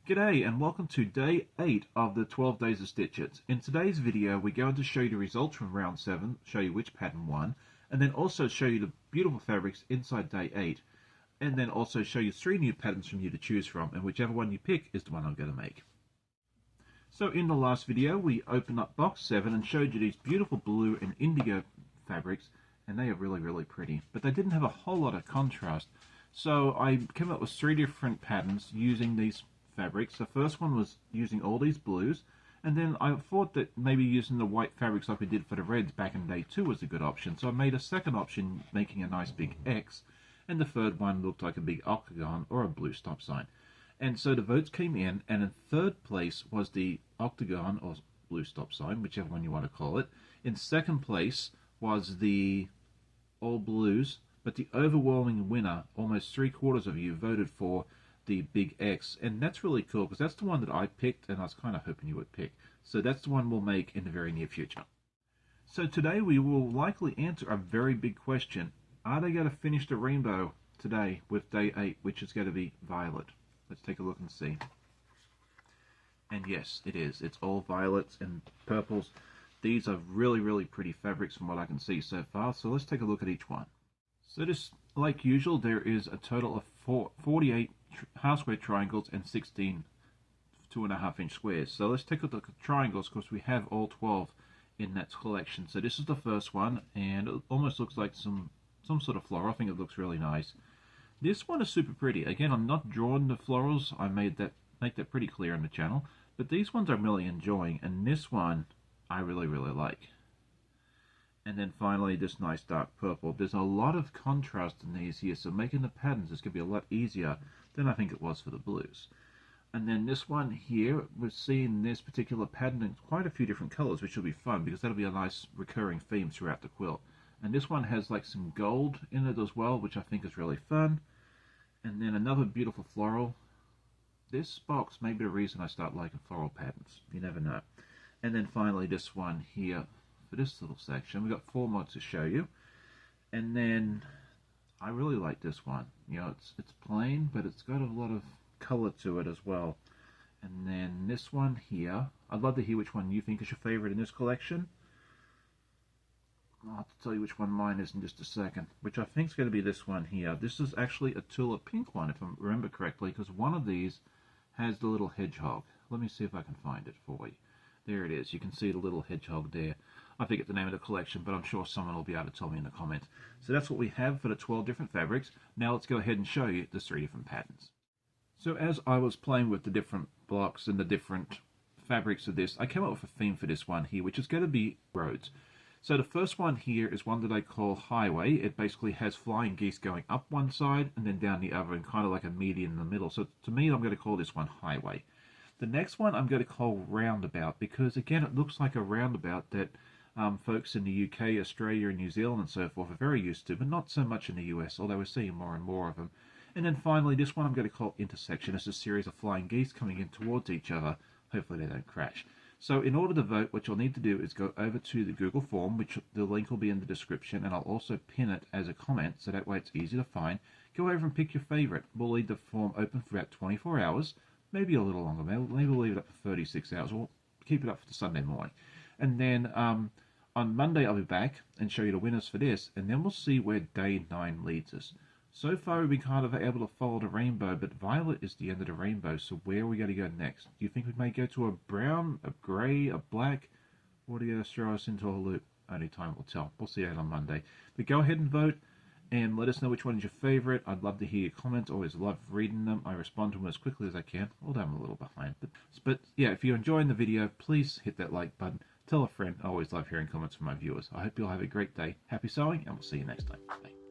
G'day and welcome to day 8 of the 12 days of stitches. In today's video we're going to show you the results from round 7, show you which pattern won, and then also show you the beautiful fabrics inside day 8, and then also show you 3 new patterns from you to choose from, and whichever one you pick is the one I'm going to make. So in the last video we opened up box 7 and showed you these beautiful blue and indigo fabrics, and they are really pretty, but they didn't have a whole lot of contrast. So I came up with 3 different patterns using these fabrics. The first one was using all these blues, and then I thought that maybe using the white fabrics like we did for the reds back in day 2 was a good option, so I made a second option making a nice big X, and the third one looked like a big octagon or a blue stop sign. And so the votes came in, and in third place was the octagon or blue stop sign, whichever one you want to call it. In second place was the all blues, but the overwhelming winner, almost 3/4 of you voted for the big X, and that's really cool because that's the one that I picked and I was kind of hoping you would pick. So that's the one we'll make in the very near future. So today we will likely answer a very big question. Are they going to finish the rainbow today with day 8, which is going to be violet? Let's take a look and see. And yes, it is. It's all violets and purples. These are really pretty fabrics from what I can see so far, so let's take a look at each one. So just like usual, there is a total of 48 half square triangles and 16 2.5-inch squares. So let's take a look at triangles because we have all 12 in that collection. So this is the first one, and it almost looks like some sort of floral. I think it looks really nice. This one is super pretty. Again, I'm not drawing the florals. I make that pretty clear on the channel. But these ones I'm really enjoying, and this one I really like. And then finally this nice dark purple. There's a lot of contrast in these here, so making the patterns is going to be a lot easier than I think it was for the blues. And then this one here, we're seeing this particular pattern in quite a few different colors, which will be fun because that'll be a nice recurring theme throughout the quilt. And this one has like some gold in it as well, which I think is really fun. And then another beautiful floral. This box may be the reason I start liking floral patterns. You never know. And then finally this one here. For this little section, we've got 4 more to show you, and then I really like this one. You know, it's plain, but it's got a lot of color to it as well. And then this one here, I'd love to hear which one you think is your favorite in this collection. I'll have to tell you which one mine is in just a second, which I think is going to be this one here. This is actually a tulip pink one, if I remember correctly, because one of these has the little hedgehog. Let me see if I can find it for you. There it is. You can see the little hedgehog there. I forget the name of the collection, but I'm sure someone will be able to tell me in the comments. So that's what we have for the 12 different fabrics. Now let's go ahead and show you the 3 different patterns. So as I was playing with the different blocks and the different fabrics of this, I came up with a theme for this one here, which is going to be roads. So the first one here is one that I call Highway. It basically has flying geese going up one side and then down the other, and kind of like a median in the middle. So to me, I'm going to call this one Highway. The next one I'm going to call Roundabout, because again, it looks like a roundabout that folks in the UK, Australia, and New Zealand and so forth are very used to, but not so much in the US, although we're seeing more and more of them. And then finally, this one I'm going to call Intersection. It's a series of flying geese coming in towards each other. Hopefully they don't crash. So in order to vote, what you'll need to do is go over to the Google form, which the link will be in the description, and I'll also pin it as a comment, so that way it's easy to find. Go over and pick your favorite. We'll leave the form open for about 24 hours, maybe a little longer. Maybe we'll leave it up for 36 hours. We'll keep it up for the Sunday morning. And then on Monday, I'll be back and show you the winners for this, and then we'll see where day 9 leads us. So far, we've been kind of able to follow the rainbow, but violet is the end of the rainbow, so where are we going to go next? Do you think we may go to a brown, a grey, a black, or are you going to throw us into a loop? Only time will tell. We'll see that on Monday. But go ahead and vote, and let us know which one is your favorite. I'd love to hear your comments. Always love reading them. I respond to them as quickly as I can, although I'm a little behind. But yeah, if you're enjoying the video, please hit that like button. Tell a friend. I always love hearing comments from my viewers. I hope you'll have a great day. Happy sewing, and we'll see you next time. Bye.